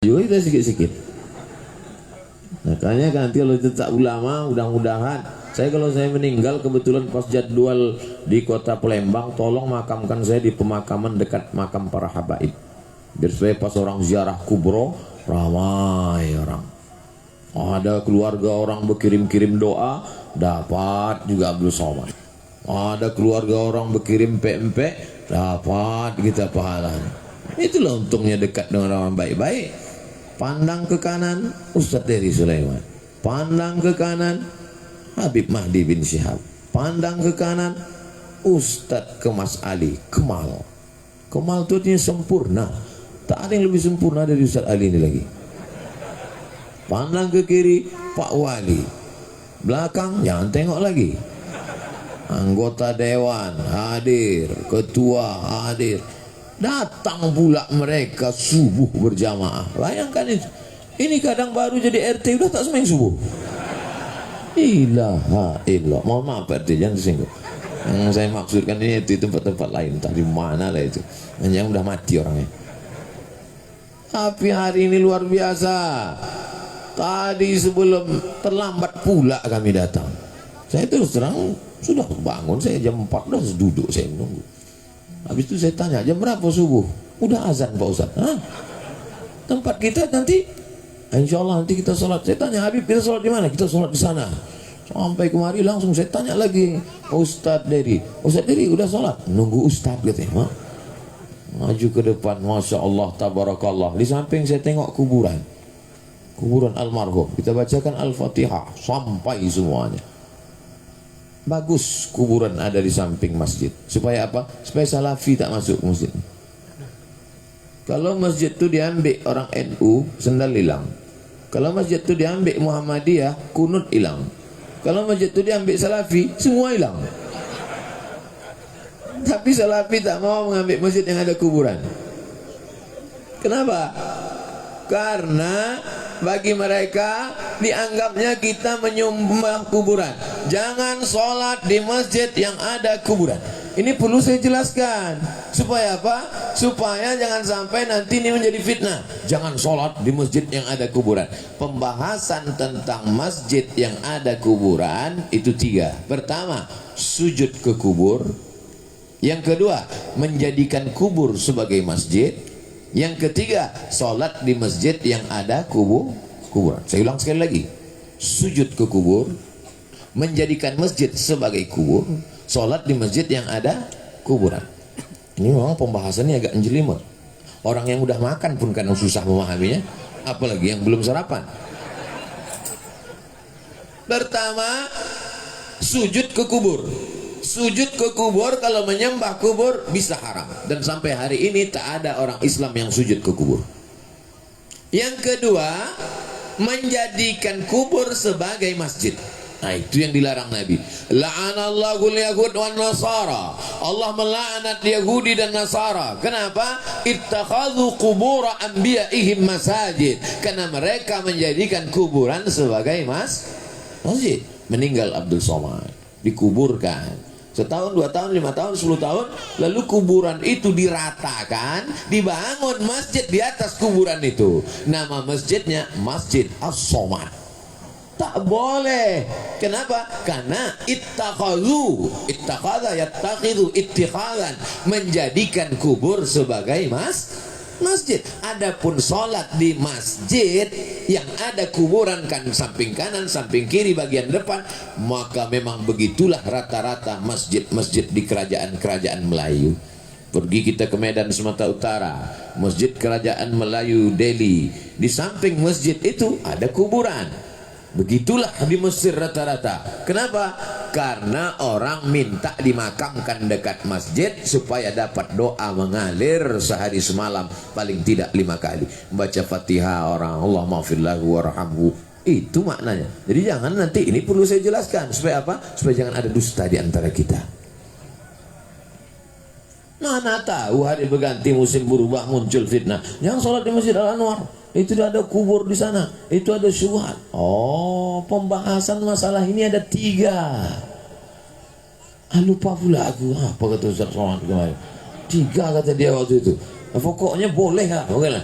juga kita sikit-sikit. Makanya kan nanti kalau tetap ulama, mudah-mudahan kalau saya meninggal kebetulan pas jadwal di kota Palembang, tolong makamkan saya di pemakaman dekat makam para habaib. Biar supaya pas orang ziarah kubro ramai orang. Ada keluarga orang berkirim-kirim doa, dapat juga Abdul Somad. Ada keluarga orang berkirim pempek, dapat kita pahalanya. Itulah untungnya dekat dengan orang baik-baik. Pandang ke kanan, Ustadz Dery Sulaiman. Pandang ke kanan, Habib Mahdi bin Syihab. Pandang ke kanan, Ustadz Kemas Ali Kemal. Kemal itu artinya sempurna. Tak ada yang lebih sempurna dari Ustadz Ali ini lagi. Pandang ke kiri, Pak Wali. Belakang jangan tengok lagi. Anggota dewan hadir, ketua hadir. Datang pula mereka subuh berjamaah. Bayangkan itu. Ini kadang baru jadi RT udah tak sembahyang subuh. Ilaha illallah. Mohon maaf Pak RT, jangan disinggung. Yang saya maksudkan ini itu tempat-tempat lain, entah di mana lah itu. Yang udah mati orangnya. Tapi hari ini luar biasa. Tadi sebelum terlambat pula kami datang. Saya terus terang sudah bangun, saya jam 4 udah duduk saya menunggu. Habis itu saya tanya, jam berapa subuh? Udah azan Pak Ustaz. Hah? Tempat kita nanti, insya Allah nanti kita sholat. Saya tanya, Habib kita sholat di mana? Kita sholat di sana. Sampai kemari langsung saya tanya lagi, Ustadz Dery. Ustadz Dery udah sholat? Nunggu Ustadz katanya. Maju ke depan, Masya Allah, Tabarakallah. Di samping saya tengok kuburan almarhum. Kita bacakan Al-Fatihah sampai semuanya. Bagus kuburan ada di samping masjid. Supaya apa? Supaya salafi tak masuk ke masjid. Kalau masjid itu diambil orang NU, sendal hilang. Kalau masjid itu diambil Muhammadiyah, kunut hilang. Kalau masjid itu diambil salafi, semua hilang. Tapi salafi tak mau mengambil masjid yang ada kuburan. Kenapa? Karena bagi mereka dianggapnya kita menyembah kuburan. Jangan sholat di masjid yang ada kuburan. Ini perlu saya jelaskan. Supaya apa? Supaya jangan sampai nanti ini menjadi fitnah. Jangan sholat di masjid yang ada kuburan. Pembahasan tentang masjid yang ada kuburan itu 3. Pertama, sujud ke kubur. Yang kedua, menjadikan kubur sebagai masjid. Yang ketiga, sholat di masjid yang ada kuburan. Saya ulang sekali lagi. Sujud ke kubur, menjadikan masjid sebagai kubur, sholat di masjid yang ada kuburan. Ini memang pembahasannya agak menjelimet. Orang yang udah makan pun kadang susah memahaminya, apalagi yang belum sarapan. Pertama, sujud ke kubur. Sujud ke kubur, kalau menyembah kubur bisa haram. Dan sampai hari ini tak ada orang Islam yang sujud ke kubur. Yang kedua, menjadikan kubur sebagai masjid. Nah, itu yang dilarang Nabi. La'anallahul yahud wan nasara. Allah melaknat Yahudi dan Nasara. Kenapa? Ittakhadhu qubur anbiya'ihim masajid. Karena mereka menjadikan kuburan sebagai masjid. Meninggal Abdul Somad, dikuburkan. Setahun, 2 tahun, 5 tahun, 10 tahun. Lalu kuburan itu diratakan, dibangun masjid di atas kuburan itu. Nama masjidnya Masjid As-Somad. Tak boleh. Kenapa? Karena ittakhadha yattakhidhu ittikhadan, menjadikan kubur sebagai masjid. Adapun sholat di masjid yang ada kuburan kan samping kanan, samping kiri, bagian depan, maka memang begitulah rata-rata masjid-masjid di kerajaan-kerajaan Melayu. Pergi kita ke Medan Sumatera Utara, Masjid Kerajaan Melayu Delhi, di samping masjid itu ada kuburan. Begitulah di Mesir rata-rata. Kenapa? Karena orang minta dimakamkan dekat masjid supaya dapat doa mengalir sehari semalam paling tidak 5 kali. Baca Fatihah orang, Allah maafillahu warhamhu. Itu maknanya. Jadi jangan nanti, ini perlu saya jelaskan. Supaya apa? Supaya jangan ada dusta di antara kita. Mana tahu hari berganti musim berubah muncul fitnah. Jangan sholat di Masjid Al-Anwar. Itu ada kubur di sana, itu ada syubhat. Oh, pembahasan masalah ini ada 3. Lupa pula aku apa kata Ustaz Somad kemarin. 3 kata dia waktu itu. Pokoknya boleh lah, oke lah.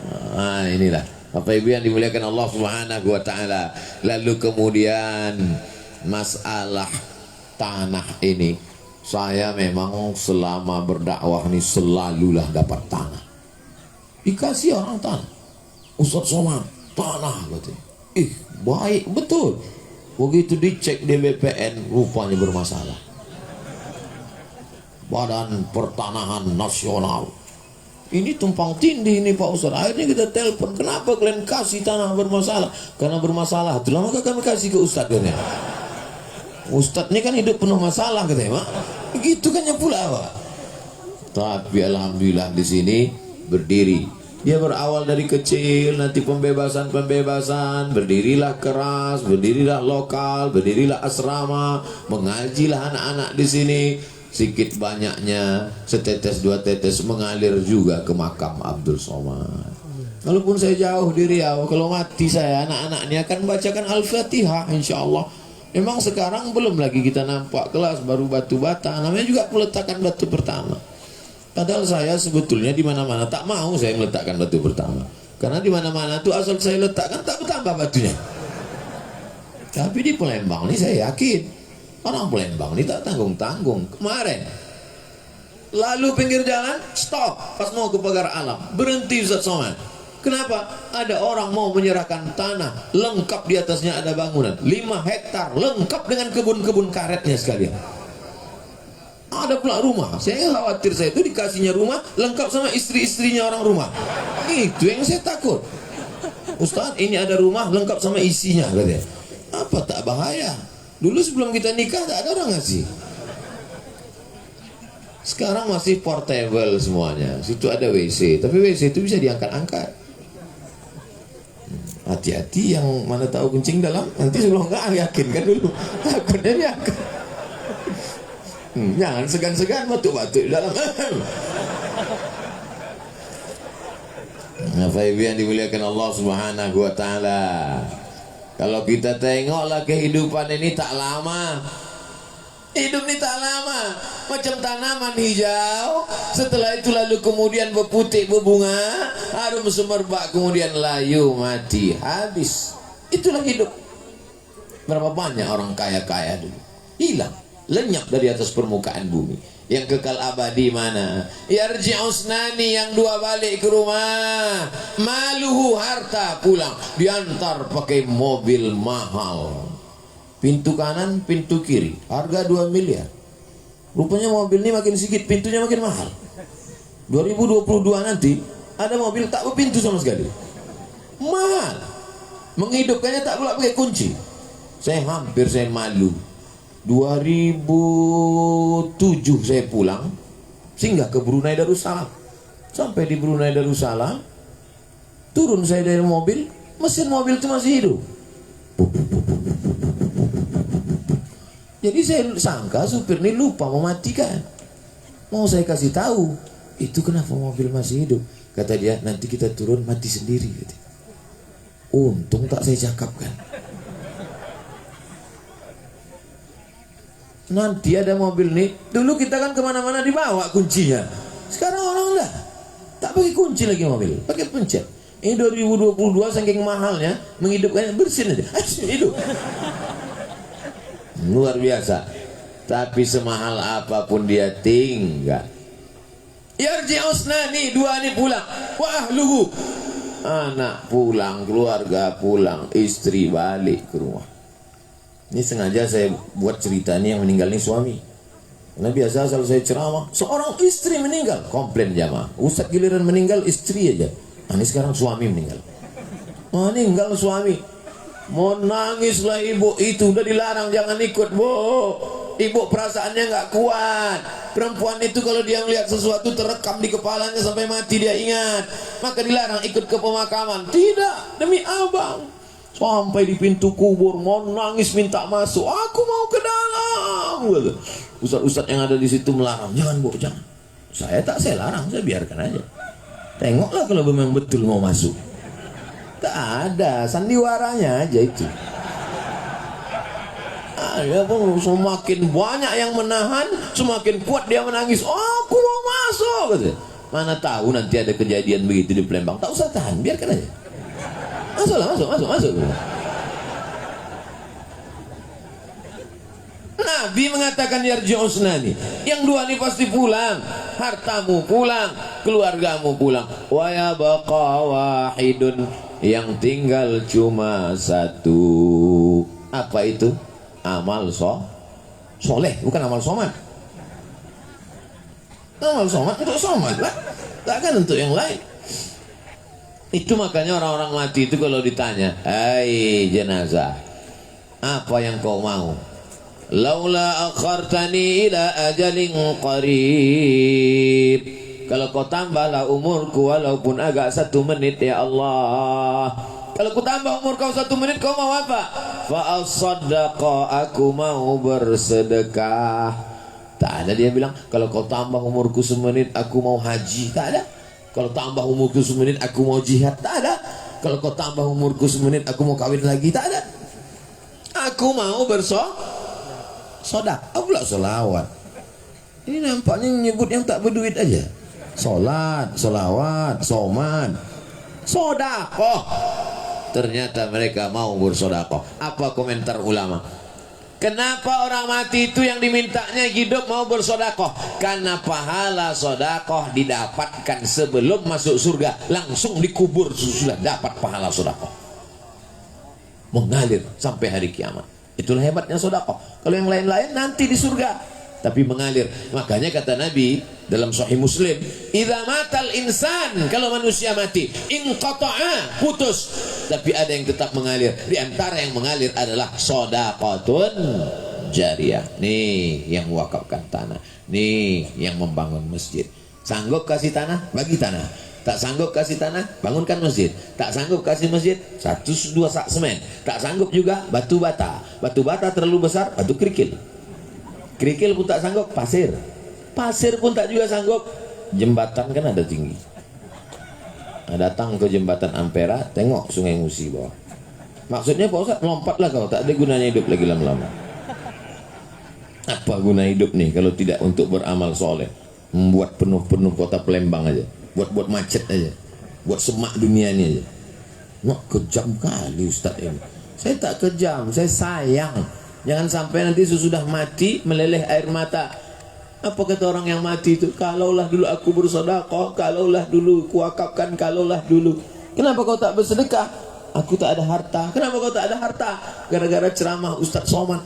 Nah, inilah Bapak Ibu yang dimuliakan Allah Subhanahu wa taala. Lalu kemudian masalah tanah ini, saya memang selama berdakwah ini selalulah dapat tanah. Dikasih orang tanah. Ustaz Somad, tanah katanya. Baik betul. Begitu dicek di BPN rupanya bermasalah. Badan Pertanahan Nasional. Ini tumpang tindih ini Pak Ustaz. Akhirnya kita telepon, kenapa kalian kasih tanah bermasalah? Karena bermasalah. Itulah maka kami kasih ke Ustaz katanya. Ustaz ini kan hidup penuh masalah katanya, Pak. Begitu kan ya pula, Pak. Tapi alhamdulillah di sini berdiri. Dia berawal dari kecil, nanti pembebasan, berdirilah keras, berdirilah lokal, berdirilah asrama, mengajilah anak-anak di sini. Sedikit banyaknya, setetes dua tetes mengalir juga ke makam Abdul Somad. Walaupun saya jauh di Riau, kalau mati saya, anak-anaknya akan bacakan Al-Fatihah insya Allah. Memang sekarang belum lagi kita nampak kelas, baru batu bata, namanya juga peletakan batu pertama. Padahal saya sebetulnya di mana-mana tak mau saya meletakkan batu pertama. Karena di mana-mana tuh asal saya letakkan tak bertambah batunya. Tapi di Palembang ini saya yakin orang Palembang ini tak tanggung-tanggung. Kemarin lalu pinggir jalan stop pas mau ke pagar alam, berhenti Ustaz Somad. Kenapa? Ada orang mau menyerahkan tanah lengkap, di atasnya ada bangunan 5 hektar lengkap dengan kebun-kebun karetnya sekalian. Ada pula rumah. Saya khawatir saya itu dikasihnya rumah lengkap sama istri-istrinya orang rumah. Itu yang saya takut. Ustaz, ini ada rumah lengkap sama isinya katanya. Apa tak bahaya? Dulu sebelum kita nikah tak ada orang ngasih. Sekarang masih portable semuanya. Situ ada WC, tapi WC itu bisa diangkat-angkat. Hati-hati yang mana tahu kencing dalam, nanti sebelum enggak yakinkan dulu. Takutnya diangkat. Jangan segan-segan batuk-batuk dalam. Bapak Ibu yang dimuliakan Allah Subhanahu wa taala. Kalau kita tengoklah kehidupan ini tak lama. Hidup ini tak lama, macam tanaman hijau. Setelah itu lalu kemudian berputih, berbunga, harum semerbak, kemudian layu, mati, habis. Itulah hidup. Berapa banyak orang kaya-kaya dulu hilang, lenyap dari atas permukaan bumi. Yang kekal abadi mana? Yarji'usnani, yang dua balik ke rumah. Maluhu, harta pulang, diantar pakai mobil mahal. Pintu kanan, pintu kiri, harga 2 miliar. Rupanya mobil ini makin sedikit, pintunya makin mahal. 2022 nanti ada mobil tak berpintu sama sekali. Mahal. Menghidupkannya tak pula pakai kunci. Saya malu. 2007 saya pulang, singgah ke Brunei Darussalam. Sampai di Brunei Darussalam, turun saya dari mobil, mesin mobil itu masih hidup. Jadi saya sangka supir ini lupa mematikan. Mau saya kasih tahu, itu kenapa mobil masih hidup. Kata dia, nanti kita turun mati sendiri. Untung tak saya cakapkan. Nanti ada mobil nih, dulu kita kan kemana-mana dibawa kuncinya. Sekarang orang enggak, tak pakai kunci lagi mobil, pakai pencet. Ini 2022 saking mahalnya, menghidupkannya bersin aja, hidup. Luar biasa. Tapi semahal apapun dia tinggal. Yarji'usnani, dua ini pulang. Wah lugu, anak pulang, keluarga pulang, istri balik ke rumah. Ini sengaja saya buat cerita ini, yang meninggal ini suami. Karena biasa selalu saya ceramah, seorang istri meninggal, komplain jamaah. Ustaz giliran meninggal istri aja. Nah, ini sekarang suami meninggal. Meninggal suami. Mau nangislah ibu itu, udah dilarang jangan ikut, Bu. Ibu perasaannya nggak kuat. Perempuan itu kalau dia melihat sesuatu terekam di kepalanya sampai mati dia ingat, maka dilarang ikut ke pemakaman. Tidak, demi abang. Sampai di pintu kubur mau nangis minta masuk. Aku mau ke dalam. Ustaz-ustaz yang ada di situ melarang, jangan Bu, jangan. Saya larang, saya biarkan aja. Tengoklah kalau memang betul mau masuk. Tak ada, sandiwaranya aja itu. Ya, semakin banyak yang menahan, semakin kuat dia menangis. Aku mau masuk. Mana tahu nanti ada kejadian begitu di Palembang. Tak usah tahan, biarkan aja. Masuklah, masuk. Nabi mengatakan yarji'u usnani. Yang dua ini pasti pulang. Hartamu pulang, keluargamu pulang. Wa yabqa wahidun. Yang tinggal cuma satu. Apa itu? Amal soleh, bukan amal somat. Amal somat untuk somat lah, takkan untuk yang lain. Itu makanya orang-orang mati itu kalau ditanya, hai jenazah, apa yang kau mau? Laula akhartani ila ajalin qarib. Kalau kau tambahlah umurku walaupun agak 1 menit ya Allah. Kalau ku tambah umur kau 1 menit, kau mau apa? Fa as-sadaqah, aku mau bersedekah. Tak ada dia bilang, kalau kau tambah umurku 1 menit, aku mau haji. Tak ada. Kalau tambah umurku 1 menit, aku mau jihad. Tak ada. Kalau kau tambah umurku 1 menit, aku mau kawin lagi. Tak ada. Aku mau bersedekah. Pula solawat. Ini nampaknya nyebut yang tak berduit aja. Solat, solawat, soman, sodakoh. Ternyata mereka mau bersodakoh. Apa komentar ulama? Kenapa orang mati itu yang dimintanya hidup mau bersodakoh? Karena pahala sodakoh didapatkan sebelum masuk surga. Langsung dikubur sudah dapat pahala sodakoh. Mengalir sampai hari kiamat. Itulah hebatnya sodakoh. Kalau yang lain-lain nanti di surga, tapi mengalir. Makanya kata Nabi dalam Sahih Muslim, idza matal insan, kalau manusia mati, inqata'a, putus, tapi ada yang tetap mengalir. Di antara yang mengalir adalah shadaqatun jariyah. Nih yang mewakafkan tanah, nih yang membangun masjid. Sanggup kasih tanah, bagi tanah. Tak sanggup kasih tanah, bangunkan masjid. Tak sanggup kasih masjid, 1-2 sak semen. Tak sanggup juga batu bata. Batu bata terlalu besar, batu kerikil. Kerikil pun tak sanggup, pasir. Pasir pun tak juga sanggup. Jembatan kan ada tinggi. Datang ke jembatan Ampera, tengok Sungai Musi bawah. Maksudnya Pak Ustaz, lompatlah kau, tak ada gunanya hidup lagi lama-lama. Apa guna hidup nih kalau tidak untuk beramal soleh? Membuat penuh-penuh kota Palembang aja, buat macet aja, buat semak dunia ini aja. Kejam kali Ustaz ini. Saya tak kejam, saya sayang. Jangan sampai nanti sesudah mati meleleh air mata. Apa kata orang yang mati itu? Kalaulah dulu aku bersedekah, kalaulah dulu kuwakafkan, kalaulah dulu. Kenapa kau tak bersedekah? Aku tak ada harta. Kenapa kau tak ada harta? Gara-gara ceramah Ustaz Soman.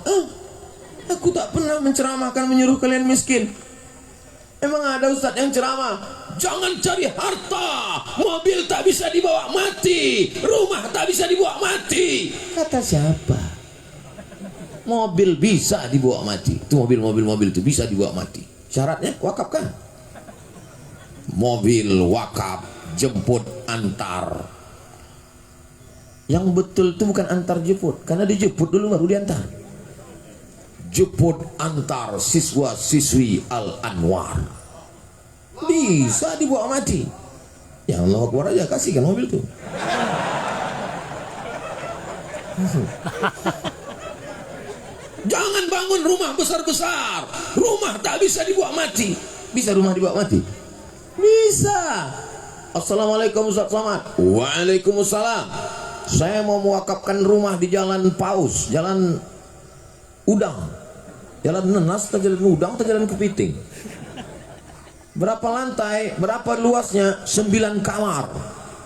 Aku tak pernah menceramahkan menyuruh kalian miskin. Emang ada Ustaz yang ceramah, jangan cari harta, mobil tak bisa dibawa mati, rumah tak bisa dibawa mati. Kata siapa? Mobil bisa dibawa mati. Itu mobil itu bisa dibawa mati. Syaratnya wakafkan. Mobil wakaf, jemput antar. Yang betul itu bukan antar jemput, karena dijemput dulu baru diantar. Jemput antar siswa-siswi Al-Anwar. Bisa dibawa mati. Ya Allah Akbar aja, kasihkan mobil itu. Jangan bangun rumah besar-besar. Rumah tak bisa dibawa mati. Bisa rumah dibawa mati? Bisa. Assalamualaikum Ustaz Somad. Waalaikumsalam. Saya mau mewakafkan rumah di Jalan Paus, Jalan Udang, Jalan Nenas, atau Jalan Udang, atau Jalan Kepiting. Berapa lantai? Berapa luasnya? 9 kamar,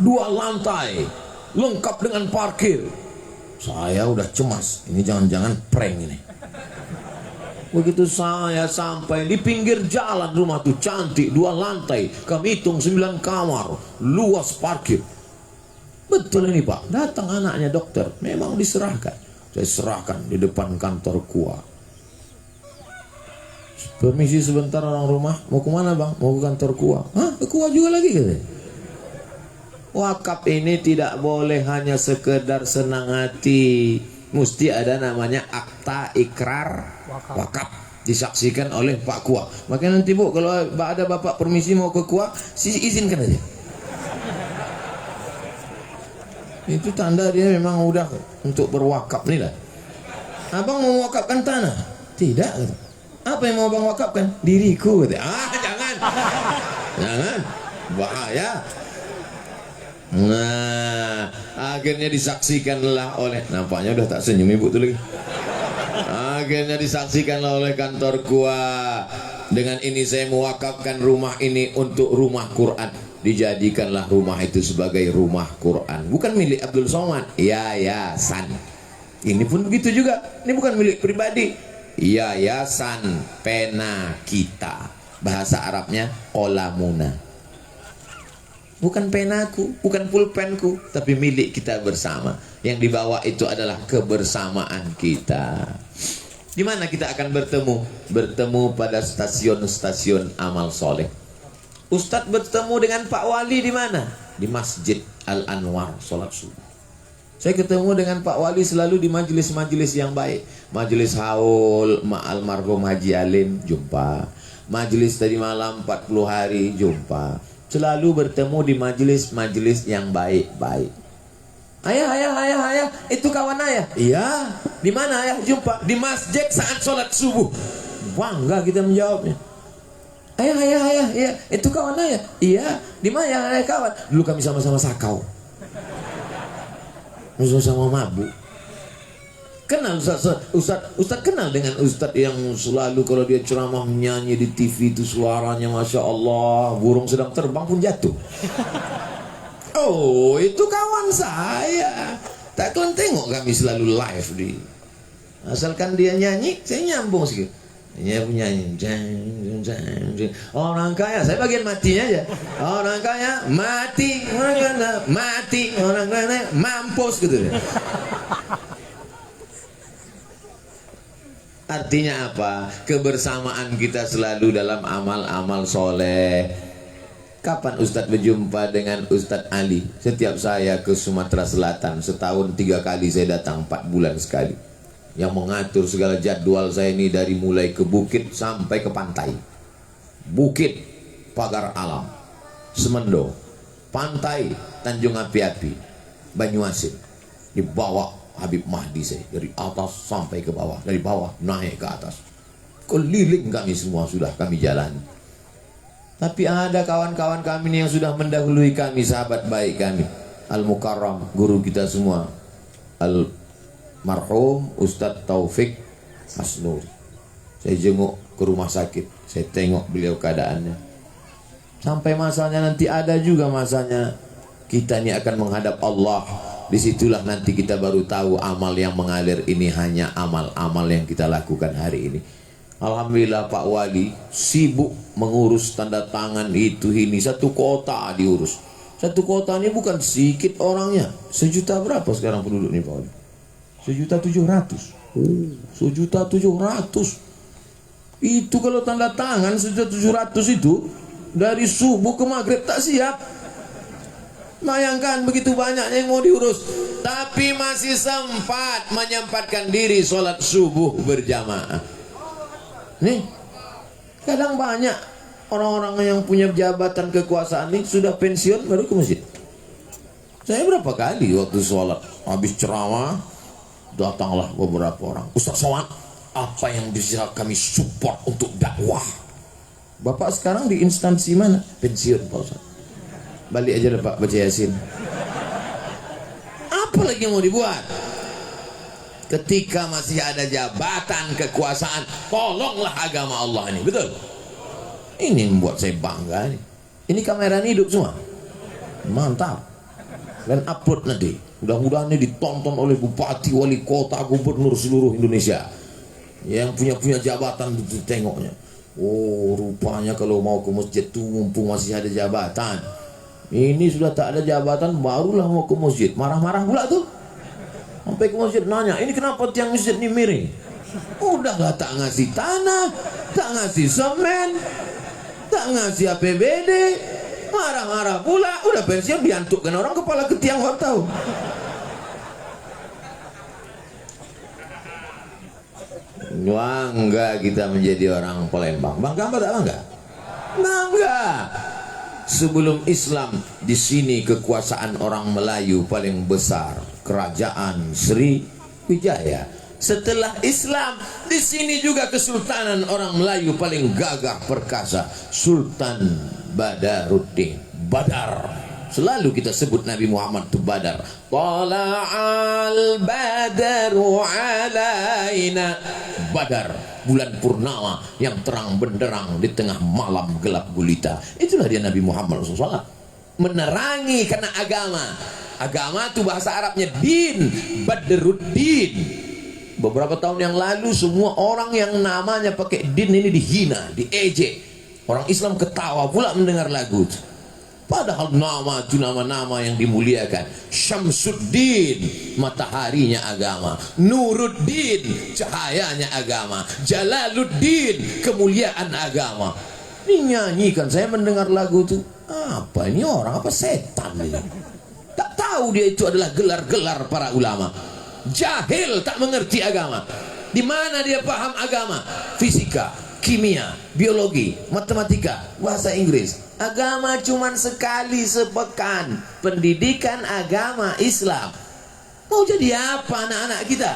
2 lantai, lengkap dengan parkir. Saya udah cemas. Ini jangan-jangan prank ini. Begitu saya sampai di pinggir jalan, rumah tuh cantik, 2 lantai, kami hitung 9 kamar, luas parkir. Betul ini Pak. Datang anaknya dokter, memang diserahkan. Saya serahkan di depan kantor KUA. Permisi sebentar orang rumah, mau kemana bang? Mau ke kantor KUA. Hah? Ke KUA juga lagi katanya. Wakaf ini tidak boleh hanya sekedar senang hati. Mesti ada namanya akta ikrar wakaf, disaksikan oleh Pak KUA. Makanya nanti Bu, kalau ada Bapak permisi mau ke KUA, izinkan aja. Itu tanda dia memang udah untuk berwakaf nih lah. Abang mau wakafkan tanah? Tidak. Apa yang mau abang wakafkan? Diriku. Jangan. Jangan. Bahaya. Nah, akhirnya disaksikanlah oleh, nampaknya udah tak senyum ibu tuh lagi. Akhirnya disaksikanlah oleh kantor gua. Dengan ini saya mewakafkan rumah ini untuk rumah Quran. Dijadikanlah rumah itu sebagai rumah Quran. Bukan milik Abdul Somad, yayasan. Ini pun begitu juga. Ini bukan milik pribadi. Yayasan Pena Kita. Bahasa Arabnya Qalamuna. Bukan penaku, bukan pulpenku, tapi milik kita bersama. Yang dibawa itu adalah kebersamaan kita. Di mana kita akan bertemu? Bertemu pada stasiun-stasiun amal soleh. Ustadz bertemu dengan Pak Wali di mana? Di Masjid Al-Anwar, sholat subuh. Saya ketemu dengan Pak Wali selalu di majelis-majelis yang baik. Majelis haul almarhum Haji Alim, jumpa. Majelis tadi malam 40 hari, jumpa. Selalu bertemu di majelis-majelis yang baik-baik. Ayah, itu kawan ayah. Iya. Di mana ayah jumpa? Di masjid saat sholat subuh. Bangga kita menjawabnya. Ayah, iya. Itu kawan ayah. Iya. Di mana ayah kawan? Dulu kami sama-sama sakau. Sama-sama mabuk. Kenal Ustaz kenal dengan Ustaz yang selalu kalau dia ceramah menyanyi di TV itu suaranya Masya Allah, burung sedang terbang pun jatuh. Oh, itu kawan saya. Tak kalian tengok kami selalu live di. Asalkan dia nyanyi, saya nyambung sedikit. Dia nyanyi. Orang kaya, saya bagian matinya aja. Orang kaya mati, orang kaya mampus gitu. Artinya apa? Kebersamaan kita selalu dalam amal-amal soleh. Kapan Ustadz berjumpa dengan Ustadz Ali? Setiap saya ke Sumatera Selatan, setahun 3 kali saya datang, 4 bulan sekali. Yang mengatur segala jadwal saya ini dari mulai ke bukit sampai ke pantai. Bukit, Pagar Alam, Semendo, pantai, Tanjung Api-Api, Banyuasin. Dibawa Habib Mahdi saya dari atas sampai ke bawah, dari bawah naik ke atas. Keliling kami semua sudah kami jalani. Tapi ada kawan-kawan kami yang sudah mendahului kami, sahabat baik kami. Al-Mukarram, guru kita semua. Al-Marhum Ustadz Taufik Asnur. Saya jenguk ke rumah sakit, saya tengok beliau keadaannya. Sampai masanya nanti ada juga masanya kita ini akan menghadap Allah. Disitulah nanti kita baru tahu amal yang mengalir ini hanya amal-amal yang kita lakukan hari ini. Alhamdulillah Pak Wali sibuk mengurus tanda tangan itu ini. 1 kota diurus. 1 kota ini bukan sedikit orangnya. 1 juta berapa sekarang penduduk ini Pak Wali? 1.700.000. 1.700.000. Itu kalau tanda tangan 1.700.000 itu dari subuh ke maghrib tak siap. Bayangkan begitu banyaknya yang mau diurus, tapi masih sempat menyempatkan diri sholat subuh berjamaah. Nih, kadang banyak orang-orang yang punya jabatan kekuasaan ini sudah pensiun baru ke masjid. Saya berapa kali waktu sholat habis ceramah datanglah beberapa orang. Ustaz Somad, apa yang bisa kami support untuk dakwah? Bapak sekarang di instansi mana? Pensiun Pak Ustaz. Balik aja deh Pak baca Yasin. Apa lagi yang mau dibuat? Ketika masih ada jabatan kekuasaan, tolonglah agama Allah ini, betul? Ini membuat saya bangga nih. Ini kamera ini hidup semua. Mantap. Dan upload nanti. Mudah-mudahan ini ditonton oleh bupati, wali kota, gubernur seluruh Indonesia. Yang punya jabatan itu tengoknya. Oh, rupanya kalau mau ke masjid tuh mumpung masih ada jabatan. Ini sudah tak ada jabatan, barulah mau ke masjid. Marah-marah pula tuh. Sampai ke masjid nanya, ini kenapa tiang masjid ini miring? Udahlah tak ngasih tanah, tak ngasih semen, tak ngasih APBD. Marah-marah pula. Udah pensiun diantukkan orang kepala ke tiang, kau tahu. Bangga kita menjadi orang Palembang. Bangga apa tak bangga? Bangga. Sebelum Islam di sini kekuasaan orang Melayu paling besar, Kerajaan Sriwijaya. Setelah Islam di sini juga kesultanan orang Melayu paling gagah perkasa, Sultan Badaruddin Badar. Selalu kita sebut Nabi Muhammad itu Badar. Tala'al badaru alaina. Badar, bulan purnama yang terang benderang di tengah malam gelap gulita. Itulah dia Nabi Muhammad SAW. Menerangi karena agama. Agama itu bahasa Arabnya din, badruddin. Beberapa tahun yang lalu semua orang yang namanya pakai din ini dihina, diejek. Orang Islam ketawa pula mendengar lagu itu. Padahal nama itu nama-nama yang dimuliakan. Syamsuddin, mataharinya agama. Nuruddin, cahayanya agama. Jalaluddin, kemuliaan agama. Dinyanyikan, saya mendengar lagu itu. Apa ini orang, apa setan ini? Tak tahu dia itu adalah gelar-gelar para ulama. Jahil, tak mengerti agama. Di mana dia paham agama? Fisika, kimia, biologi, matematika, bahasa Inggris. Agama cuman sekali sepekan. Pendidikan agama Islam. Mau jadi apa anak-anak kita?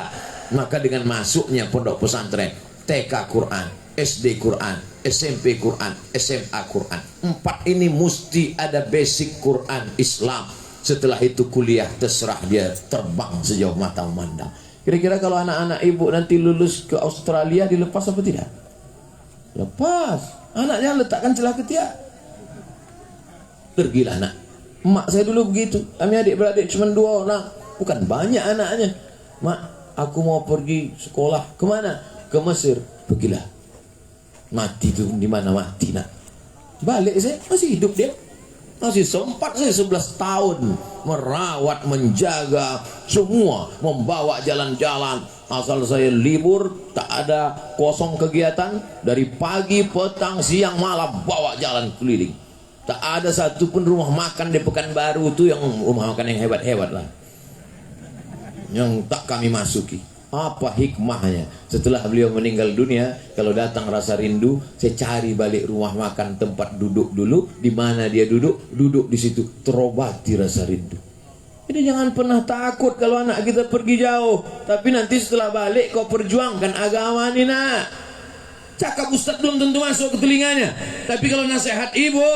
Maka dengan masuknya pondok pesantren, TK Quran, SD Quran, SMP Quran, SMA Quran, 4 ini mesti ada basic Quran Islam. Setelah itu kuliah, terserah dia terbang sejauh mata memandang. Kira-kira kalau anak-anak ibu nanti lulus ke Australia, dilepas apa tidak? Lepas. Anaknya letakkan celah ketiak. Pergilah nak. Mak saya dulu begitu. Kami adik-beradik cuma 2 orang. Bukan banyak anaknya. Mak, aku mau pergi sekolah. Kemana? Ke Mesir. Pergilah. Mati tu di mana mati nak. Balik saya masih hidup dia. Masih sempat saya 11 tahun merawat, menjaga semua, membawa jalan-jalan. Asal saya libur, tak ada kosong kegiatan, dari pagi, petang, siang, malam bawa jalan keliling. Tak ada satu pun rumah makan di Pekanbaru itu yang rumah makan yang hebat-hebat lah, yang tak kami masuki. Apa hikmahnya? Setelah beliau meninggal dunia, kalau datang rasa rindu, saya cari balik rumah makan tempat duduk dulu. Di mana dia duduk, duduk di situ, terobati rasa rindu. Jadi jangan pernah takut kalau anak kita pergi jauh, tapi nanti setelah balik kau perjuangkan agama ini nak. Cakap ustaz belum tentu masuk ke telinganya, tapi kalau nasihat ibu,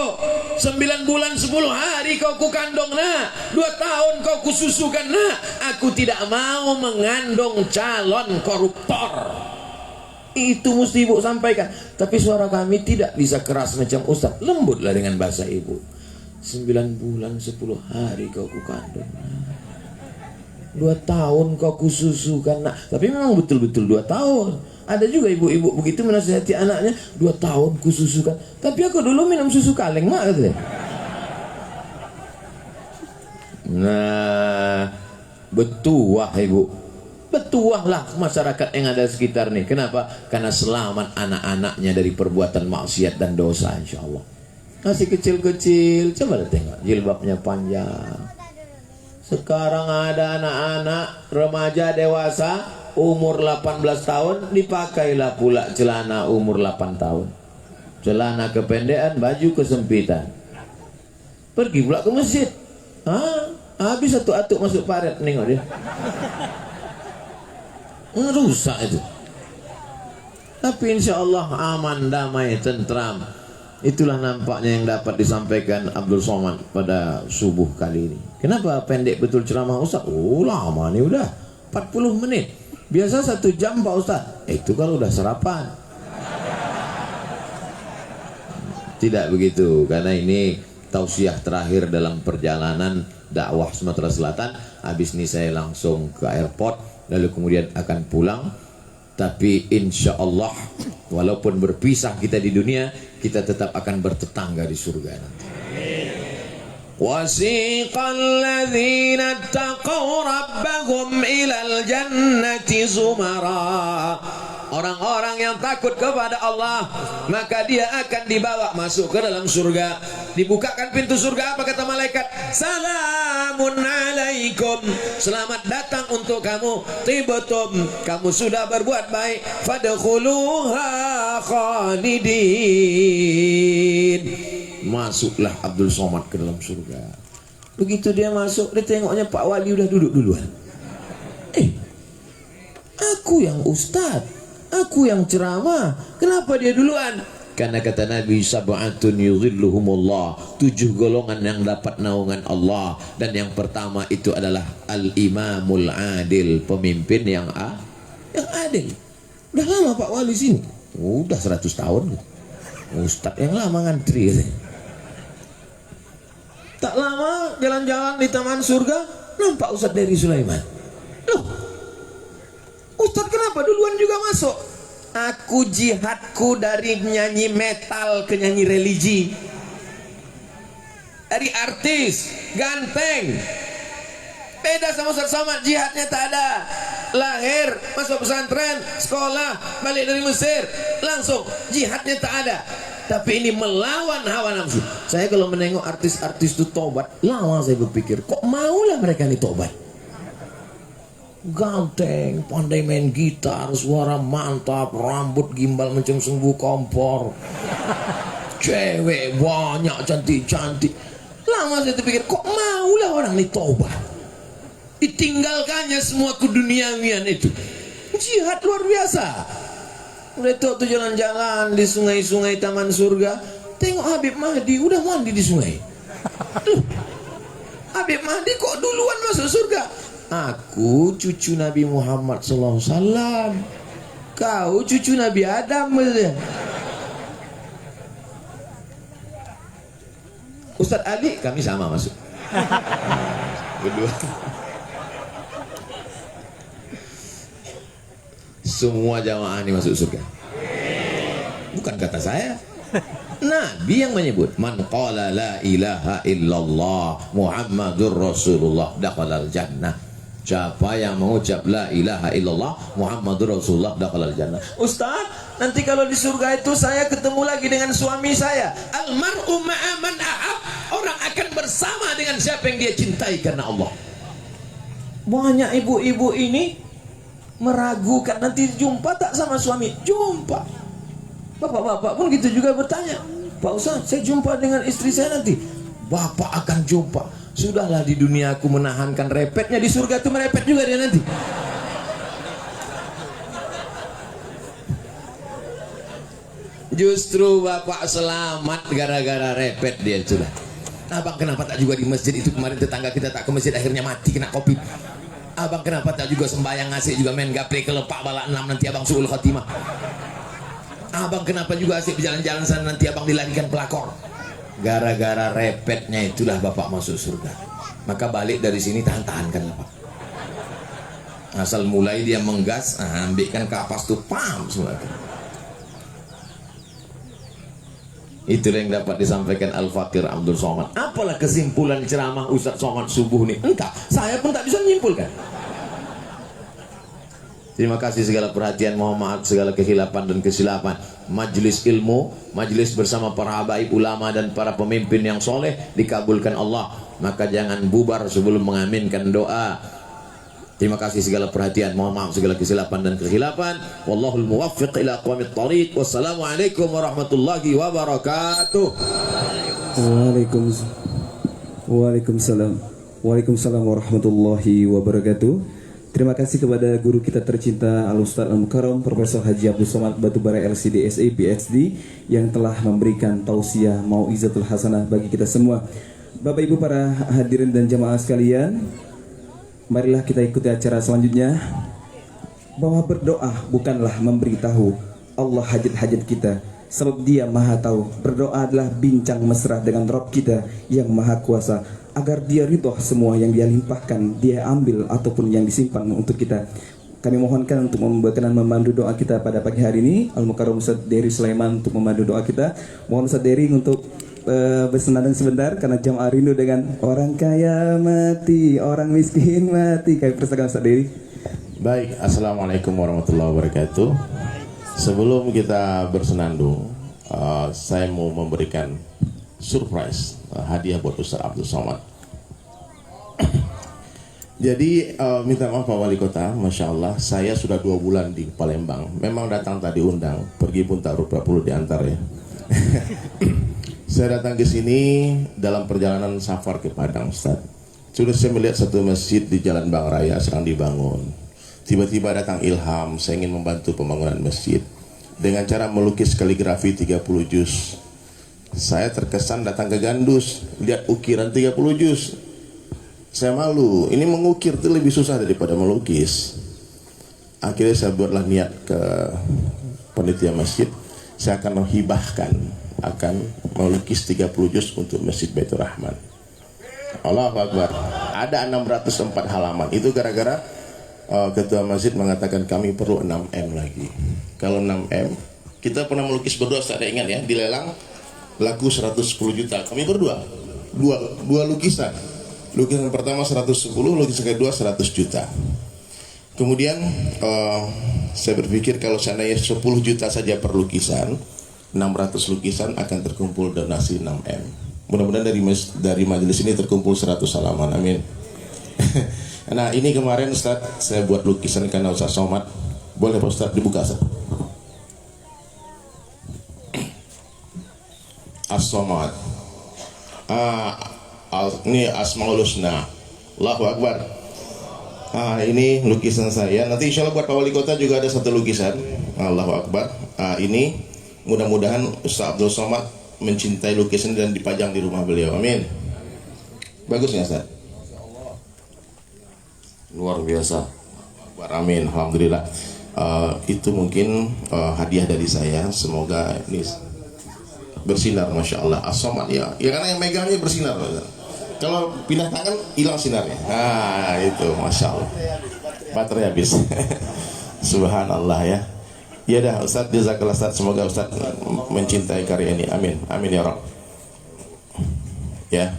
9 bulan 10 hari kau kukandong nak, 2 tahun kau kususukan nak. Aku tidak mau mengandung calon koruptor. Itu mesti ibu sampaikan. Tapi suara kami tidak bisa keras macam ustaz. Lembutlah dengan bahasa ibu. 9 bulan 10 hari kau kukandong, 2 tahun kau kususukan nak. Tapi memang betul-betul 2 tahun. Ada juga ibu-ibu begitu menasihati anaknya, 2 tahun kususukan. Tapi aku dulu minum susu kaleng mak katanya. Nah, betuah ibu, betuahlah masyarakat yang ada sekitar nih. Kenapa? Karena selamat anak-anaknya dari perbuatan maksiat dan dosa, insya Allah. Masih kecil-kecil, coba tengok jilbabnya panjang. Sekarang ada anak-anak remaja dewasa umur 18 tahun dipakailah pula celana umur 8 tahun. Celana kependekan, baju kesempitan. Pergi pula ke masjid. Habis satu atuk masuk paret, nengok dia. Rusak itu. Tapi insya Allah aman, damai, tentram. Itulah nampaknya yang dapat disampaikan Abdul Somad pada subuh kali ini. Kenapa pendek betul ceramah Ustaz? Oh lama nih, udah 40 menit. Biasa 1 jam Pak Ustaz. Itu kalau udah sarapan. Tidak begitu, karena ini tausiah terakhir dalam perjalanan dakwah Sumatera Selatan. Habis ini saya langsung ke airport, lalu kemudian akan pulang. Tapi insya Allah walaupun berpisah kita di dunia, kita tetap akan bertetangga di surga nanti. Wasiqal ladzina taqaw rabbahum ilal jannati zumara. Orang-orang yang takut kepada Allah, maka dia akan dibawa masuk ke dalam surga. Dibukakan pintu surga, apa kata malaikat? Salamun alaikum, selamat datang untuk kamu. Tibtum, kamu sudah berbuat baik. Fadkhuluha khalidin. Masuklah Abdul Somad ke dalam surga. Begitu dia masuk, dia tengoknya Pak Wali udah duduk duluan. Aku yang ustaz, aku yang ceramah, kenapa dia duluan? Karena kata Nabi, sab'atun yudhilluhumullah, 7 golongan yang dapat naungan Allah. Dan yang pertama itu adalah al-imamul adil, pemimpin yang adil. Udah lama Pak Wali sini, udah 100 tahun. Ustadz yang lama ngantri. Tak lama jalan-jalan di taman surga, nampak Ustadz Dery Sulaiman. Loh, Ustadz kenapa duluan juga masuk? Aku jihadku dari nyanyi metal ke nyanyi religi, dari artis ganteng. Beda sama Ustadz Somad, jihadnya tak ada. Lahir, masuk pesantren, sekolah, balik dari Mesir, langsung jihadnya tak ada. Tapi ini melawan hawa nafsu. Saya kalau menengok artis-artis itu tobat, lama saya berpikir, kok maulah mereka ini tobat? Ganteng, pandai main gitar, suara mantap, rambut gimbal macam sumbu kompor, cewek banyak, cantik-cantik. Lama saya terpikir, kok maulah orang ini tobat? Ditinggalkannya semua keduniawian itu. Jihad luar biasa. Udah tuh jalan-jalan di sungai-sungai taman surga, tengok Habib Mahdi udah mandi di sungai. Tuh, Habib Mahdi kok duluan masuk surga? Aku cucu Nabi Muhammad SAW, kau cucu Nabi Adam. Ustadz Ali kami sama masuk. Berdua. Semua jamaah ini masuk surga. Bukan kata saya, Nabi yang menyebut, man qala la ilaha illallah Muhammadur Rasulullah dakhalal jannah. Siapa yang mengucap la ilaha illallah Muhammadur Rasulullah dakhalal jannah. Ustaz, nanti kalau di surga itu saya ketemu lagi dengan suami saya. Almar'u ma'a man ahab. Orang akan bersama dengan siapa yang dia cintai karena Allah. Banyak ibu-ibu ini meragukan nanti jumpa tak sama suami. Jumpa. Bapak-bapak pun gitu juga bertanya, Pak Ustaz, saya jumpa dengan istri saya nanti. Bapak akan jumpa. Sudahlah, di dunia aku menahankan repetnya, di surga itu merepet juga dia nanti. Justru bapak selamat gara-gara repet dia sudah. Abang kenapa tak juga di masjid itu kemarin, tetangga kita tak ke masjid akhirnya mati kena COVID. Abang kenapa tak juga sembahyang ngasih juga main gaple kelepak balak 6 nanti abang suul khatimah. Abang kenapa juga asik berjalan-jalan sana nanti abang dilarikan pelakor. Gara-gara repetnya itulah bapak masuk surga. Maka balik dari sini tahan-tahankan lah Pak. Asal mulai dia menggas, ambilkan kapas tuh pam semua. Itulah yang dapat disampaikan Al-Fakir Abdul Somad. Apalah kesimpulan ceramah Ustaz Somad subuh ini? Entah, saya pun tak bisa menyimpulkan. Terima kasih segala perhatian, mohon maaf segala kehilapan dan kesilapan. Majelis ilmu, majelis bersama para habaib ulama dan para pemimpin yang soleh dikabulkan Allah. Maka jangan bubar sebelum mengaminkan doa. Terima kasih segala perhatian, mohon maaf segala kesilapan dan kehilapan. Wallahul muwaffiq ila aqwamit thariq. Wassalamualaikum warahmatullahi wabarakatuh. Waalaikumsalam. Waalaikumsalam warahmatullahi wabarakatuh. Terima kasih kepada guru kita tercinta Al-Ustaz Al-Mukarram Profesor Haji Abdul Somad Batubara LCD SA PhD yang telah memberikan tausiah mau'izatul hasanah bagi kita semua. Bapak Ibu para hadirin dan jamaah sekalian, marilah kita ikuti acara selanjutnya. Bahwa berdoa bukanlah memberitahu Allah hajat-hajat kita, sebab Dia Maha Tahu. Berdoa adalah bincang mesra dengan Rabb kita yang Maha Kuasa, agar Dia ridho semua yang Dia limpahkan, Dia ambil ataupun yang disimpan untuk kita. Kami mohonkan untuk berkenan memandu doa kita pada pagi hari ini. Al-Mukarram Ustaz Dery Sulaiman untuk memandu doa kita. Mohon Ustaz Dery untuk bersenandung sebentar karena jamaah rindu dengan orang kaya mati, orang miskin mati. Kami persilakan Ustaz Dery. Baik, assalamualaikum warahmatullahi wabarakatuh. Sebelum kita bersenandung, saya mau memberikan surprise hadiah buat Ustaz Abdul Somad. Jadi minta maaf Pak Wali Kota, Masya Allah saya sudah 2 bulan di Palembang. Memang datang tadi undang, pergi pun tak rupa perlu diantar ya. Saya datang ke sini dalam perjalanan safar ke Padang Ustaz. Sudah saya melihat satu masjid di Jalan Bang Raya sedang dibangun. Tiba-tiba datang ilham, saya ingin membantu pembangunan masjid. dengan cara melukis kaligrafi 30 juz. Saya terkesan datang ke Gandus, lihat ukiran 30 juz. Saya malu, ini mengukir itu lebih susah daripada melukis. Akhirnya saya buatlah niat ke panitia masjid, saya akan menghibahkan, akan melukis 30 juz untuk Masjid Baitur Rahman. Allahu Akbar. Ada 604 halaman. Itu gara-gara ketua masjid mengatakan kami perlu 6M lagi. Kalau 6M, kita pernah melukis berdua, saya ingat ya, dilelang laku 110 juta. Kami berdua, dua lukisan. Lukisan pertama 110, lukisan kedua 100 juta. Kemudian saya berpikir kalau seandainya 10 juta saja per lukisan, 600 lukisan akan terkumpul donasi 6M. Mudah-mudahan dari majelis ini terkumpul 100 halaman. Amin. Nah, ini kemarin Ustaz saya buat lukisan karena Ustaz Somad. Boleh Pak Ustaz dibuka Ustaz? As-Somad. Ini Asmaul Husna. Allahu Akbar. Ini lukisan saya. Nanti insya Allah buat Pak Wali Kota juga ada satu lukisan. Allahu Akbar. Ini mudah-mudahan Ustaz Abdul Somad mencintai lukisan dan dipajang di rumah beliau. Amin. Bagus nggak Ustaz? Luar biasa. Amin. Alhamdulillah. Itu mungkin hadiah dari saya. Semoga ini bersinar, masya Allah. As-Somad ya karena yang megangnya bersinar. Kalau pindah tangan hilang sinarnya. Itu masya Allah. Baterai habis. Subhanallah ya. Ya dah Ustaz, jazakallah Ustaz. Semoga Ustaz mencintai karya ini. Amin. Amin ya Rabb. Ya.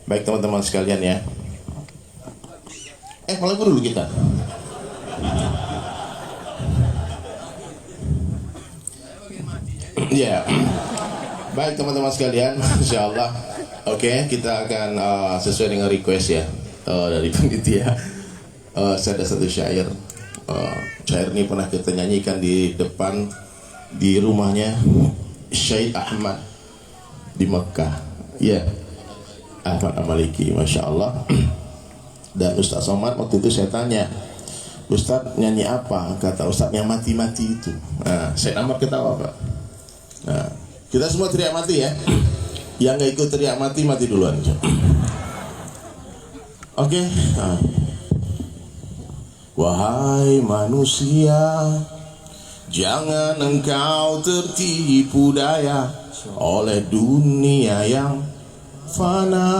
Baik teman-teman sekalian ya. Malam dulu kita. Ya. Baik teman-teman sekalian, insyaallah. Oke, kita akan sesuai dengan request ya dari panitia. Saya ada satu syair. Syair ini pernah kita nyanyikan di depan di rumahnya Syekh Ahmad di Mekah. Ya, Ahmad Amaliki, masya Allah. Dan Ustaz Somad waktu itu saya tanya, Ustaz nyanyi apa? Kata Ustaz yang mati-mati itu. Syekh Ahmad ketawa Pak. Kita semua teriak mati ya. Yang nggak ikut teriak mati, mati duluan. Oke. Wahai manusia, jangan engkau tertipu daya oleh dunia yang fana,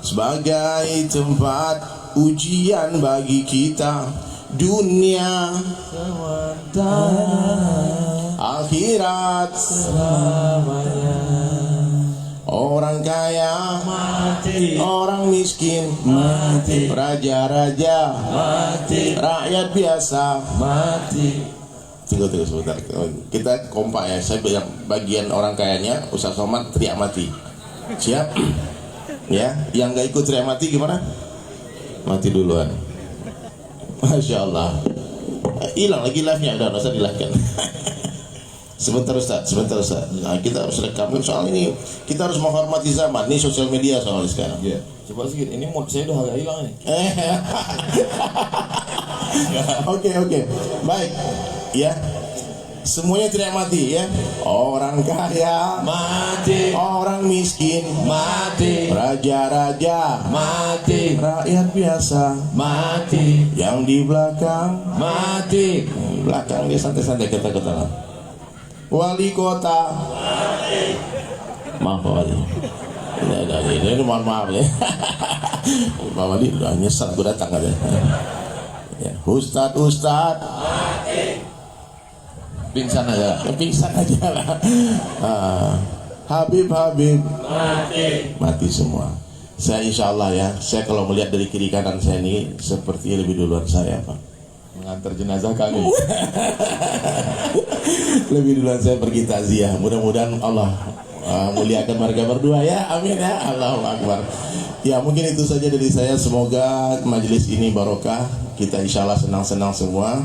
sebagai tempat ujian bagi kita. Dunia akhirat selamanya. Orang kaya mati, orang miskin mati, raja-raja mati, rakyat biasa mati. Tunggu sebentar. Kita kompak ya. Saya bagian orang kayanya, Ustaz Somad teriak mati. Siap? Ya, yang gak ikut teriak mati gimana? Mati duluan. Masya Allah. Hilang lagi live-nya, udah usah di-live-kan. Sebentar Ustaz. Nah, kita harus rekam, soal ini kita harus menghormati zaman. Ini sosial media soalnya sekarang. Iya. Coba sedikit, ini mood saya udah agak hilang nih. Oke. Baik. Ya. Semuanya tidak mati ya. Orang kaya mati, orang miskin mati, raja-raja mati, rakyat biasa mati, yang di belakang mati. Belakang dia santai-santai kata-kata. Wali kota mati. Maaf Pak Wali. Ini mohon maaf ya. Pak Wali udah nyesal gue datang aja. Ya, Ustadz mati. Pingsan aja lah. Habib mati semua. Saya insya Allah ya, saya kalau melihat dari kiri kanan saya ini seperti lebih duluan saya Pak Mengantar jenazah kami. Lebih duluan saya pergi takziah. Mudah-mudahan Allah muliakan mereka berdua ya. Amin ya. Allahu Akbar. Ya mungkin itu saja dari saya. Semoga majelis ini barokah. Kita insya Allah senang-senang semua.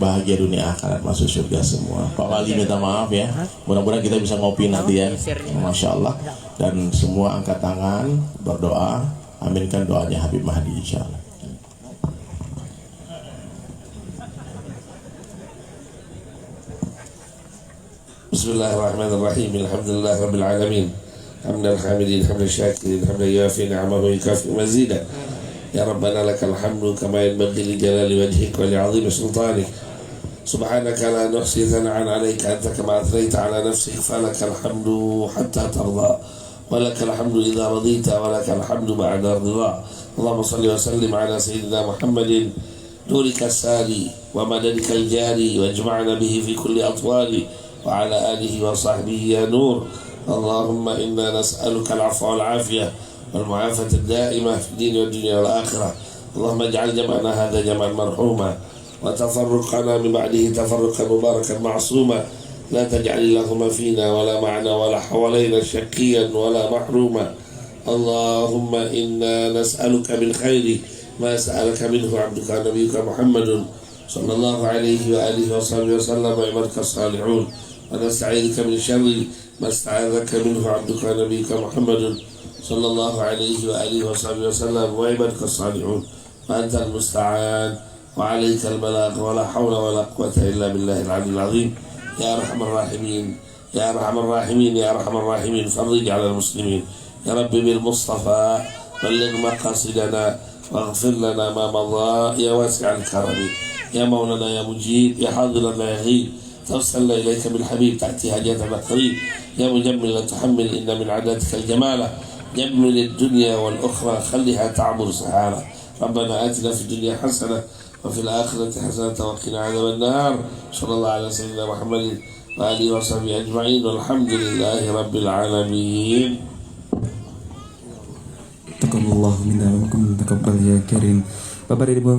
Bahagia dunia akhirat, masuk surga semua. Pak Wali minta maaf ya. Mudah-mudahan kita bisa ngopi nanti ya. Masya Allah. Dan semua angkat tangan berdoa. Aminkan doanya Habib Mahdi insya Allah. Bismillahirrahmanirrahim. Alhamdulillah rabbil alamin. Hamdal hamidin, hamdal syakirin, hamdal yafi ni'amahu wa yukafi mazidah. Ya Rabbana lakal hamdu kama yanbaghi li jalali wajhik wa li'azimi sultanik. Subhanaka la nuhsi thana'an 'alaika anta kama athnayta 'ala nafsik falakal hamdu hatta tarda wa lakal hamdu idza radita wa lakal hamdu ba'da ridha. Allahumma salli wa sallim 'ala sayyidina Muhammadin نورك الساري ومددك الجاري واجمعنا به في كل أطوال وعلى آله وصحبه يا نور. اللهم إنا نسألك العفو والعافية والمعافاة الدائمة في الدين والدنيا والآخرة. اللهم اجعل جمعنا هذا جمعا مرحوما وتفرقنا من بعده تفرقا مباركا معصوما. لا تجعل اللهم فينا ولا معنا ولا حوالينا شقيا ولا محروما. اللهم إنا نسألك بالخير ما سألك منه عبدك نبيك محمد صلى الله عليه وآله وصحبه وسلم وعبادك الصالحون. ونستعيذك من شر ما استعاذك منه عبدك نبيك محمد صلى الله عليه وآله وصحبه وسلم وعبادك الصالحون. وأنت المستعان وعليك البلاغ ولا حول ولا قوة إلا بالله العلي العظيم. يا أرحم الراحمين يا أرحم الراحمين يا أرحم الراحمين فرج على المسلمين يا رب بالمصطفى بلغ مقاصدنا واغفر لنا ما مضى يا واسع الكرم يا مولانا يا مجيب يا حاضرنا يا غيب. توسلنا إليك بالحبيب تأتي حاجاتنا قريب. يا مجمل لا تحمل إن من عاداتك الجمال. جمل الدنيا والأخرى خليها تعبر سهالة. ربنا آتنا في الدنيا حسنة وفي الآخرة حسنة وقنا عذاب النار. صلى الله على سيدنا محمد وآله وصحبه أجمعين والحمد لله رب العالمين. Taqabbalallahu minna wa minkum taqabbal ya karim. Bapak dan Ibu